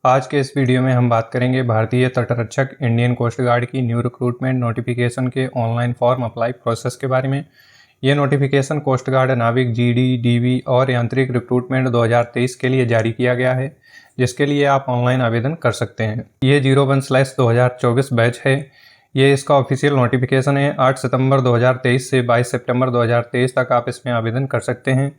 आज के इस वीडियो में हम बात करेंगे भारतीय तटरक्षक इंडियन कोस्ट गार्ड की न्यू रिक्रूटमेंट नोटिफिकेशन के ऑनलाइन फॉर्म अप्लाई प्रोसेस के बारे में। ये नोटिफिकेशन कोस्ट गार्ड नाविक जीडी, डीवी और यांत्रिक रिक्रूटमेंट 2023 के लिए जारी किया गया है, जिसके लिए आप ऑनलाइन आवेदन कर सकते हैं। ये 01/2024 बैच है। ये इसका ऑफिशियल नोटिफिकेशन है। 8 सितंबर 2023 से 22 सितंबर 2023 तक आप इसमें आवेदन कर सकते हैं।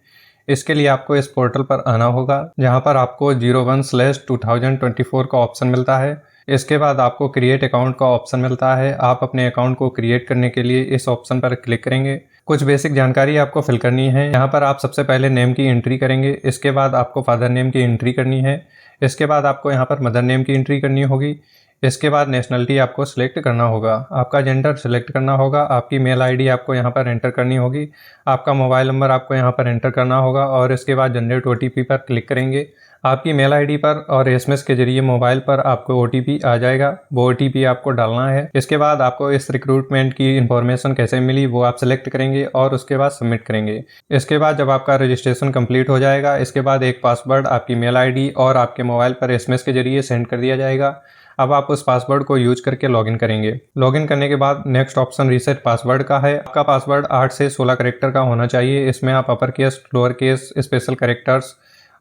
इसके लिए आपको इस पोर्टल पर आना होगा, जहां पर आपको 01/2024 का ऑप्शन मिलता है। इसके बाद आपको क्रिएट अकाउंट का ऑप्शन मिलता है। आप अपने अकाउंट को क्रिएट करने के लिए इस ऑप्शन पर क्लिक करेंगे। कुछ बेसिक जानकारी आपको फिल करनी है। यहाँ पर आप सबसे पहले नेम की एंट्री करेंगे। इसके बाद आपको फादर नेम की एंट्री करनी है। इसके बाद आपको यहाँ पर मदर नेम की एंट्री करनी होगी। इसके बाद नेशनलिटी आपको सिलेक्ट करना होगा। आपका जेंडर सिलेक्ट करना होगा। आपकी मेल आईडी आपको यहाँ पर एंटर करनी होगी। आपका मोबाइल नंबर आपको यहाँ पर एंटर करना होगा और इसके बाद जनरेट ओटीपी पर क्लिक करेंगे। आपकी मेल आईडी पर और एसएमएस के जरिए मोबाइल पर आपको ओटीपी आ जाएगा। वो ओटीपी आपको डालना है। इसके बाद आपको इस रिक्रूटमेंट की इन्फॉर्मेशन कैसे मिली वो आप सिलेक्ट करेंगे और उसके बाद सबमिट करेंगे। इसके बाद जब आपका रजिस्ट्रेशन कंप्लीट हो जाएगा, इसके बाद एक पासवर्ड आपकी मेल आईडी और आपके मोबाइल पर एसएमएस के जरिए सेंड कर दिया जाएगा। अब आप उस पासवर्ड को यूज करके लॉगिन करेंगे। लॉगिन करने के बाद नेक्स्ट ऑप्शन रीसेट पासवर्ड का है। आपका पासवर्ड 8 से 16 कैरेक्टर का होना चाहिए। इसमें आप upper case, lower case, special characters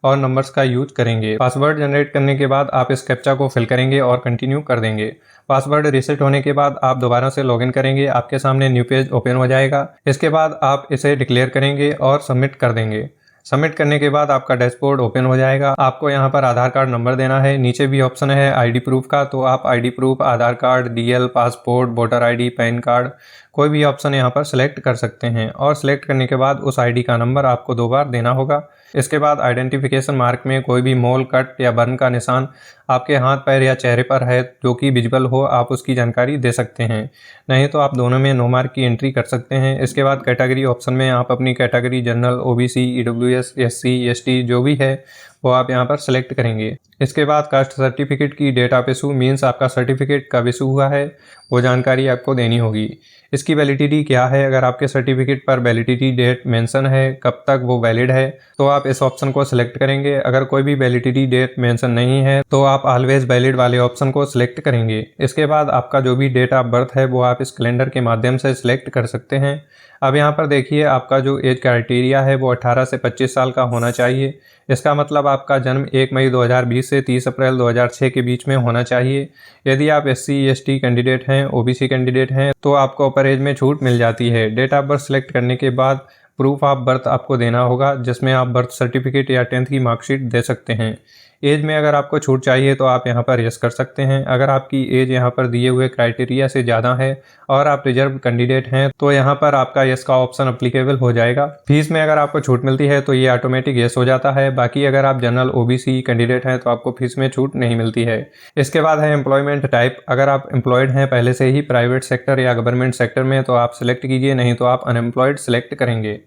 और नंबर्स का यूज करेंगे। पासवर्ड जनरेट करने के बाद आप इस कैप्चा को फिल करेंगे और कंटिन्यू कर देंगे। पासवर्ड रीसेट होने के बाद आप दोबारा से लॉगिन करेंगे। आपके सामने न्यू पेज ओपन हो जाएगा। इसके बाद आप इसे डिक्लेयर करेंगे और सबमिट कर देंगे। सबमिट करने के बाद आपका डैशबोर्ड ओपन हो जाएगा। आपको यहाँ पर आधार कार्ड नंबर देना है। नीचे भी ऑप्शन है आईडी प्रूफ का, तो आप ID proof, Aadhaar card, DL, passport, voter ID, PAN card, कोई भी ऑप्शन यहाँ पर सिलेक्ट कर सकते हैं। और सिलेक्ट करने के बाद उस आईडी का नंबर आपको 2 बार देना होगा। इसके बाद आइडेंटिफिकेशन मार्क में कोई भी मोल, कट या बर्न का निशान आपके हाथ, पैर या चेहरे पर है जो कि विजिबल हो, आप उसकी जानकारी दे सकते हैं। नहीं तो आप दोनों में नो मार्क की एंट्री कर सकते हैं। इसके बाद कैटेगरी ऑप्शन में आप अपनी category general, OBC, EWS, SC, ST जो भी है वो आप यहाँ पर सेलेक्ट करेंगे। इसके बाद कास्ट सर्टिफिकेट की डेट ऑफ इशू मीन्स आपका सर्टिफिकेट कब इशू हुआ है वो जानकारी आपको देनी होगी। इसकी वैलिडिटी क्या है, अगर आपके सर्टिफिकेट पर वैलिडिटी डेट मेंशन है, कब तक वो वैलिड है, तो आप इस ऑप्शन को सिलेक्ट करेंगे। अगर कोई भी वैलिडिटी डेट मेंशन नहीं है तो आप ऑलवेज वैलिड वाले ऑप्शन को सिलेक्ट करेंगे। इसके बाद आपका जो भी डेट ऑफ बर्थ है वो आप इस कैलेंडर के माध्यम से सिलेक्ट कर सकते हैं। अब यहाँ पर देखिए, आपका जो एज क्राइटेरिया है वो 18 से 25 साल का होना चाहिए। इसका मतलब आपका जन्म 1 मई 2020 से 30 अप्रैल 2006 के बीच में होना चाहिए। यदि आप एससी, एसटी कैंडिडेट हैं, ओबीसी कैंडिडेट हैं तो आपको अपर एज में छूट मिल जाती है। डेट ऑफ बर्थ सेलेक्ट करने के बाद प्रूफ ऑफ बर्थ आपको देना होगा, जिसमें आप बर्थ सर्टिफिकेट या 10th की मार्कशीट दे सकते हैं। एज में अगर आपको छूट चाहिए तो आप यहाँ पर यस कर सकते हैं। अगर आपकी एज यहाँ पर दिए हुए क्राइटेरिया से ज़्यादा है और आप रिजर्व कैंडिडेट हैं तो यहाँ पर आपका यस का ऑप्शन अप्लीकेबल हो जाएगा। फीस में अगर आपको छूट मिलती है तो ये ऑटोमेटिक यस हो जाता है। बाकी अगर आप जनरल, ओबीसी कैंडिडेट हैं तो आपको फीस में छूट नहीं मिलती है। इसके बाद है एम्प्लॉयमेंट टाइप। अगर आप एम्प्लॉयड हैं पहले से ही प्राइवेट सेक्टर या गवर्नमेंट सेक्टर में तो आप सिलेक्ट कीजिए, नहीं तो आप अनएम्प्लॉयड सिलेक्ट करेंगे।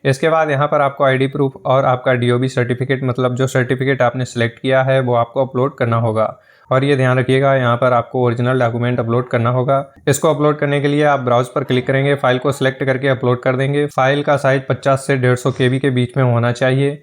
इसके बाद यहाँ पर आपको आईडी प्रूफ और आपका डीओबी सर्टिफिकेट, मतलब जो सर्टिफिकेट आपने सेलेक्ट किया है वो आपको अपलोड करना होगा। और ये ध्यान रखिएगा, यहाँ पर आपको ओरिजिनल डॉक्यूमेंट अपलोड करना होगा। इसको अपलोड करने के लिए आप ब्राउज पर क्लिक करेंगे, फाइल को सिलेक्ट करके अपलोड कर देंगे। फाइल का साइज 50 से 150 KB के बीच में होना चाहिए।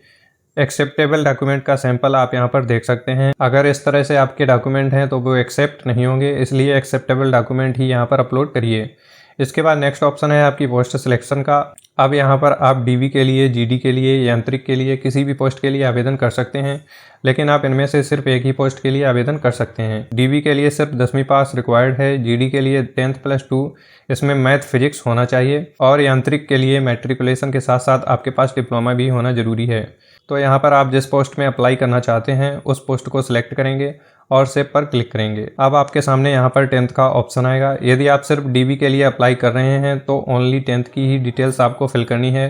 एक्सेप्टेबल डॉक्यूमेंट का सैंपल आप यहाँ पर देख सकते हैं। अगर इस तरह से आपके डॉक्यूमेंट हैं तो वो एक्सेप्ट नहीं होंगे, इसलिए एक्सेप्टेबल डॉक्यूमेंट ही यहाँ पर अपलोड करिए। इसके बाद नेक्स्ट ऑप्शन है आपकी पोस्ट सिलेक्शन का। अब यहाँ पर आप डीवी के लिए, जीडी के लिए, यांत्रिक के लिए, किसी भी पोस्ट के लिए आवेदन कर सकते हैं, लेकिन आप इनमें से सिर्फ एक ही पोस्ट के लिए आवेदन कर सकते हैं। डीवी के लिए सिर्फ 10वीं पास रिक्वायर्ड है। जीडी के लिए 10th+2 इसमें मैथ फिजिक्स होना चाहिए। और यांत्रिक के लिए मैट्रिकुलेशन के साथ साथ आपके पास डिप्लोमा भी होना जरूरी है। तो यहाँ पर आप जिस पोस्ट में अप्लाई करना चाहते हैं उस पोस्ट को सिलेक्ट करेंगे और सेव पर क्लिक करेंगे। अब आपके सामने यहाँ पर 10th का ऑप्शन आएगा। यदि आप सिर्फ डीवी के लिए अप्लाई कर रहे हैं तो ओनली 10th की ही डिटेल्स आपको फिल करनी है।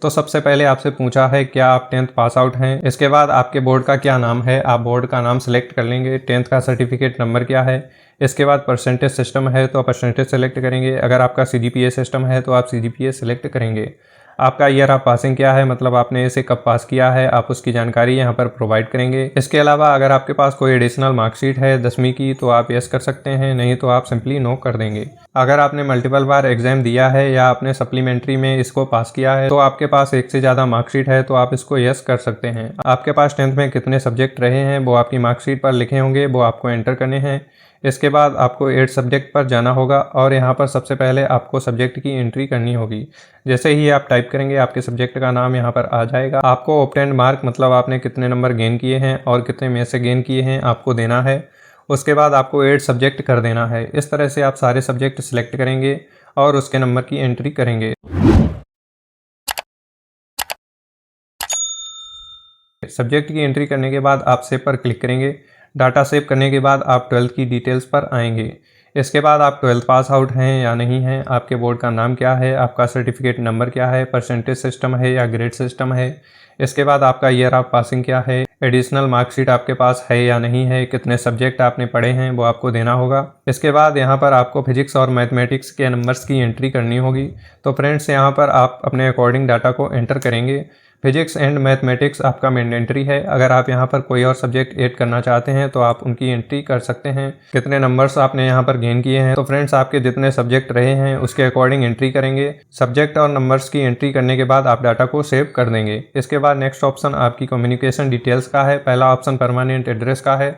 तो सबसे पहले आपसे पूछा है क्या आप 10th पास आउट हैं। इसके बाद आपके बोर्ड का क्या नाम है, आप बोर्ड का नाम सेलेक्ट कर लेंगे। 10th का सर्टिफिकेट नंबर क्या है। इसके बाद परसेंटेज सिस्टम है तो परसेंटेज सेलेक्ट करेंगे। अगर आपका CGPA सिस्टम है तो आप CGPA सेलेक्ट करेंगे। आपका ईयर ऑफ पासिंग क्या है, मतलब आपने इसे कब पास किया है, आप उसकी जानकारी यहाँ पर प्रोवाइड करेंगे। इसके अलावा अगर आपके पास कोई एडिशनल मार्कशीट है 10वीं की तो आप यस कर सकते हैं, नहीं तो आप सिंपली नो कर देंगे। अगर आपने मल्टीपल बार एग्जाम दिया है या आपने सप्लीमेंट्री में इसको पास किया है तो आपके पास एक से ज़्यादा मार्कशीट है तो आप इसको यस कर सकते हैं। आपके पास 10th में कितने सब्जेक्ट रहे हैं वो आपकी मार्कशीट पर लिखे होंगे, वो आपको एंटर करने हैं। इसके बाद आपको 8 सब्जेक्ट पर जाना होगा और यहाँ पर सबसे पहले आपको सब्जेक्ट की एंट्री करनी होगी। जैसे ही आप टाइप करेंगे आपके सब्जेक्ट का नाम यहाँ पर आ जाएगा। आपको ऑब्टेन्ड मार्क, मतलब आपने कितने नंबर गेन किए हैं और कितने में से गेन किए हैं, आपको देना है। उसके बाद आपको 8 सब्जेक्ट कर देना है। इस तरह से आप सारे सब्जेक्ट सिलेक्ट करेंगे और उसके नंबर की एंट्री करेंगे। सब्जेक्ट की एंट्री करने के बाद आप सेव पर क्लिक करेंगे। डाटा सेव करने के बाद आप 12th की डिटेल्स पर आएंगे। इसके बाद आप 12th पास आउट हैं या नहीं हैं, आपके बोर्ड का नाम क्या है, आपका सर्टिफिकेट नंबर क्या है, परसेंटेज सिस्टम है या ग्रेड सिस्टम है। इसके बाद आपका ईयर ऑफ पासिंग क्या है, एडिशनल मार्कशीट आपके पास है या नहीं है, कितने सब्जेक्ट आपने पढ़े हैं वो आपको देना होगा। इसके बाद यहाँ पर आपको फिजिक्स और मैथमेटिक्स के नंबर्स की एंट्री करनी होगी। तो फ्रेंड्स यहाँ पर आप अपने अकॉर्डिंग डाटा को एंटर करेंगे। फिजिक्स एंड मैथमेटिक्स आपका मैंडेटरी है। अगर आप यहाँ पर कोई और सब्जेक्ट ऐड करना चाहते हैं तो आप उनकी एंट्री कर सकते हैं। कितने नंबर्स आपने यहाँ पर गेन किए हैं, तो फ्रेंड्स आपके जितने सब्जेक्ट रहे हैं उसके अकॉर्डिंग एंट्री करेंगे। सब्जेक्ट और नंबर्स की एंट्री करने के बाद आप डाटा को सेव कर देंगे। इसके बाद नेक्स्ट ऑप्शन आपकी कम्युनिकेशन डिटेल्स का है। पहला ऑप्शन परमानेंट एड्रेस का है,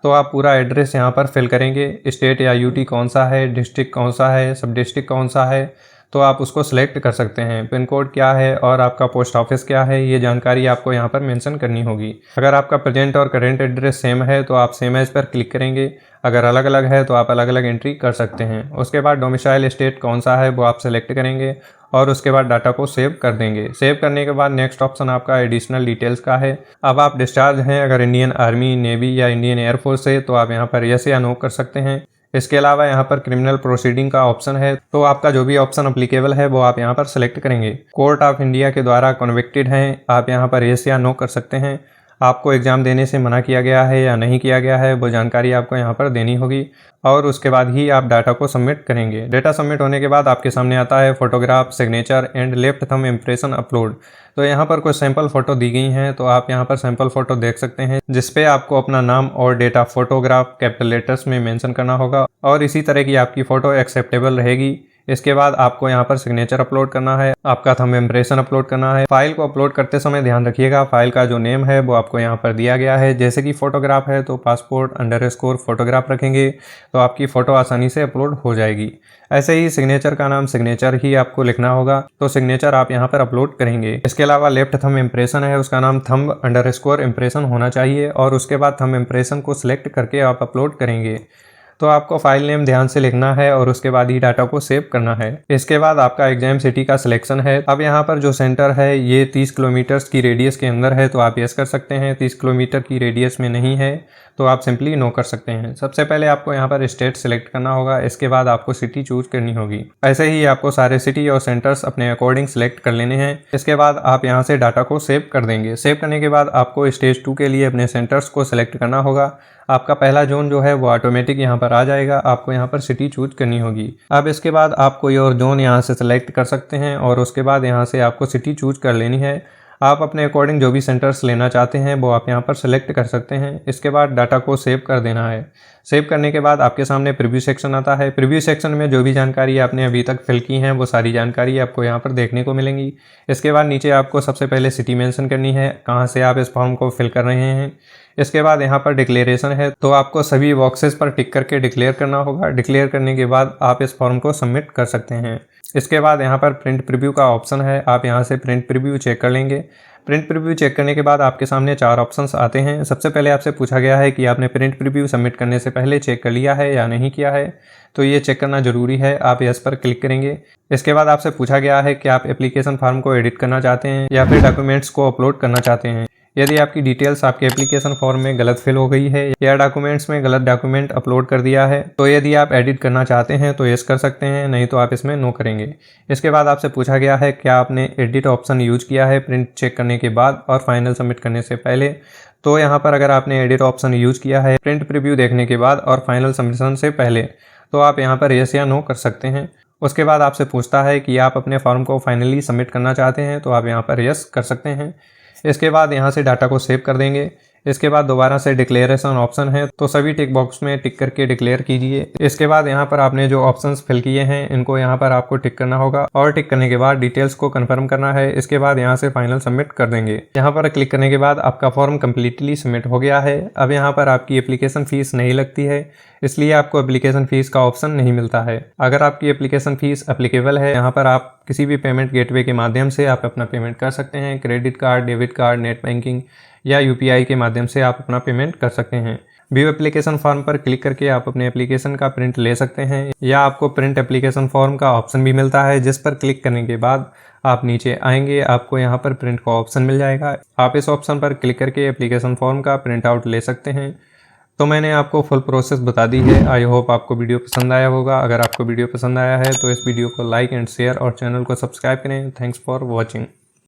तो आप पूरा एड्रेस यहाँ पर फिल करेंगे। स्टेट या यूटी कौन सा है, डिस्ट्रिक्ट कौन सा है, सब डिस्ट्रिक्ट कौन सा है, तो आप उसको सिलेक्ट कर सकते हैं। पिन कोड क्या है और आपका पोस्ट ऑफिस क्या है, ये जानकारी आपको यहाँ पर मेंशन करनी होगी। अगर आपका प्रेजेंट और करेंट एड्रेस सेम है तो आप सेम एज पर क्लिक करेंगे। अगर अलग अलग है तो आप अलग अलग एंट्री कर सकते हैं। उसके बाद डोमिसाइल स्टेट कौन सा है वो आप सेलेक्ट करेंगे और उसके बाद डाटा को सेव कर देंगे। सेव करने के बाद नेक्स्ट ऑप्शन आपका एडिशनल डिटेल्स का है। अब आप डिस्चार्ज हैं अगर इंडियन आर्मी, नेवी या इंडियन एयरफोर्स से, तो आप यहाँ पर यस या नो कर सकते हैं। इसके अलावा यहाँ पर क्रिमिनल प्रोसीडिंग का ऑप्शन है, तो आपका जो भी ऑप्शन अप्लीकेबल है वो आप यहाँ पर सेलेक्ट करेंगे। कोर्ट ऑफ इंडिया के द्वारा कन्विक्टेड हैं, आप यहाँ पर यस या नो कर सकते हैं। आपको एग्ज़ाम देने से मना किया गया है या नहीं किया गया है वो जानकारी आपको यहाँ पर देनी होगी और उसके बाद ही आप डाटा को सबमिट करेंगे। डाटा सबमिट होने के बाद आपके सामने आता है photograph, signature and left thumb impression upload. तो यहाँ पर कुछ सैंपल फ़ोटो दी गई हैं, तो आप यहाँ पर सैंपल फ़ोटो देख सकते हैं जिसपे आपको अपना नाम और date of photograph capital letters में मेंशन करना होगा और इसी तरह की आपकी फ़ोटो एक्सेप्टेबल रहेगी। इसके बाद आपको यहाँ पर सिग्नेचर अपलोड करना है, आपका थंब इम्प्रेशन अपलोड करना है। फाइल को अपलोड करते समय ध्यान रखिएगा फाइल का जो नेम है वो आपको यहाँ पर दिया गया है। जैसे कि फोटोग्राफ है तो पासपोर्ट _फोटोग्राफ रखेंगे तो आपकी फ़ोटो आसानी से अपलोड हो जाएगी। ऐसे ही सिग्नेचर का नाम सिग्नेचर ही आपको लिखना होगा, तो सिग्नेचर आप यहाँ पर अपलोड करेंगे। इसके अलावा लेफ्ट थंब इम्प्रेशन है, उसका नाम थंब _इम्प्रेशन होना चाहिए और उसके बाद थंब इम्प्रेशन को सिलेक्ट करके आप अपलोड करेंगे। तो आपको फाइल नेम ध्यान से लिखना है और उसके बाद ही डाटा को सेव करना है। इसके बाद आपका एग्जाम सिटी का सिलेक्शन है। अब यहाँ पर जो सेंटर है ये 30 किलोमीटर की रेडियस के अंदर है तो आप यस कर सकते हैं। 30 किलोमीटर की रेडियस में नहीं है तो आप सिंपली नो कर सकते हैं। सबसे पहले आपको यहाँ पर स्टेट सिलेक्ट करना होगा, इसके बाद आपको सिटी चूज करनी होगी। ऐसे ही आपको सारे सिटी और सेंटर्स अपने अकॉर्डिंग सिलेक्ट कर लेने हैं। इसके बाद आप यहाँ से डाटा को सेव कर देंगे। सेव करने के बाद आपको स्टेज 2 के लिए अपने सेंटर्स को सिलेक्ट करना होगा। आपका पहला जोन जो है वो ऑटोमेटिक यहाँ पर आ जाएगा, आपको यहाँ पर सिटी चूज करनी होगी। अब इसके बाद आप कोई और जोन यहाँ से सिलेक्ट कर सकते हैं और उसके बाद यहाँ से आपको सिटी चूज कर लेनी है। आप अपने अकॉर्डिंग जो भी सेंटर्स लेना चाहते हैं वो आप यहाँ पर सेलेक्ट कर सकते हैं। इसके बाद डाटा को सेव कर देना है। सेव करने के बाद आपके सामने प्रीव्यू सेक्शन आता है। प्रीव्यू सेक्शन में जो भी जानकारी आपने अभी तक फिल की हैं वो सारी जानकारी आपको यहाँ पर देखने को मिलेंगी। इसके बाद नीचे आपको सबसे पहले सिटी मेंशन करनी है, कहाँ से आप इस फॉर्म को फिल कर रहे हैं। इसके बाद यहाँ पर डिक्लेरेशन है, तो आपको सभी बॉक्सेस पर टिक करके डिक्लेयर करना होगा। डिक्लेयर करने के बाद आप इस फॉर्म को सबमिट कर सकते हैं। इसके बाद यहाँ पर प्रिंट प्रीव्यू का ऑप्शन है, आप यहाँ से प्रिंट प्रीव्यू चेक कर लेंगे। प्रिंट प्रीव्यू चेक करने के बाद आपके सामने 4 ऑप्शंस आते हैं। सबसे पहले आपसे पूछा गया है कि आपने प्रिंट प्रीव्यू सबमिट करने से पहले चेक कर लिया है या नहीं किया है, तो ये चेक करना जरूरी है। आप यस पर क्लिक करेंगे। इसके बाद आपसे पूछा गया है कि आप एप्लीकेशन फॉर्म को एडिट करना चाहते हैं या फिर डॉक्यूमेंट्स को अपलोड करना चाहते हैं। यदि आपकी डिटेल्स आपके एप्लीकेशन फॉर्म में गलत फिल हो गई है या डॉक्यूमेंट्स में गलत डॉक्यूमेंट अपलोड कर दिया है, तो यदि आप एडिट करना चाहते हैं तो यस कर सकते हैं, नहीं तो आप इसमें नो करेंगे। इसके बाद आपसे पूछा गया है क्या आपने एडिट ऑप्शन यूज किया है प्रिंट चेक करने के बाद और फाइनल सबमिट करने से पहले। तो यहाँ पर अगर आपने एडिट ऑप्शन यूज किया है प्रिंट प्रीव्यू देखने के बाद और फाइनल सबमिशन से पहले, तो आप यहाँ पर यस या नो कर सकते हैं। उसके बाद आपसे पूछता है कि आप अपने फॉर्म को फाइनली सबमिट करना चाहते हैं, तो आप यहाँ पर यस कर सकते हैं। इसके बाद यहाँ से डाटा को सेव कर देंगे। इसके बाद दोबारा से डिक्लेरेशन ऑप्शन है, तो सभी टिक बॉक्स में टिक करके डिक्लेयर कीजिए। इसके बाद यहाँ पर आपने जो ऑप्शंस फिल किए हैं इनको यहाँ पर आपको टिक करना होगा और टिक करने के बाद डिटेल्स को कंफर्म करना है। इसके बाद यहाँ से फाइनल सबमिट कर देंगे। यहाँ पर क्लिक करने के बाद आपका फॉर्म कम्प्लीटली सबमिट हो गया है। अब यहाँ पर आपकी एप्लीकेशन फीस नहीं लगती है, इसलिए आपको एप्लीकेशन फीस का ऑप्शन नहीं मिलता है। अगर आपकी एप्लीकेशन फीस एप्लीकेबल है, यहाँ पर आप किसी भी पेमेंट गेटवे के माध्यम से आप अपना पेमेंट कर सकते हैं। Credit card, debit card, net banking या यूपीआई के माध्यम से आप अपना पेमेंट कर सकते हैं। व्यू एप्लीकेशन फॉर्म पर क्लिक करके आप अपने एप्लीकेशन का प्रिंट ले सकते हैं, या आपको प्रिंट एप्लीकेशन फॉर्म का ऑप्शन भी मिलता है, जिस पर क्लिक करने के बाद आप नीचे आएंगे, आपको यहाँ पर प्रिंट का ऑप्शन मिल जाएगा। आप इस ऑप्शन पर क्लिक करके एप्लीकेशन फॉर्म का प्रिंट आउट ले सकते हैं। तो मैंने आपको फुल प्रोसेस बता दी है। आई होप आपको वीडियो पसंद आया होगा। अगर आपको वीडियो पसंद आया है तो इस वीडियो को लाइक एंड शेयर और चैनल को सब्सक्राइब करें। Thanks for watching.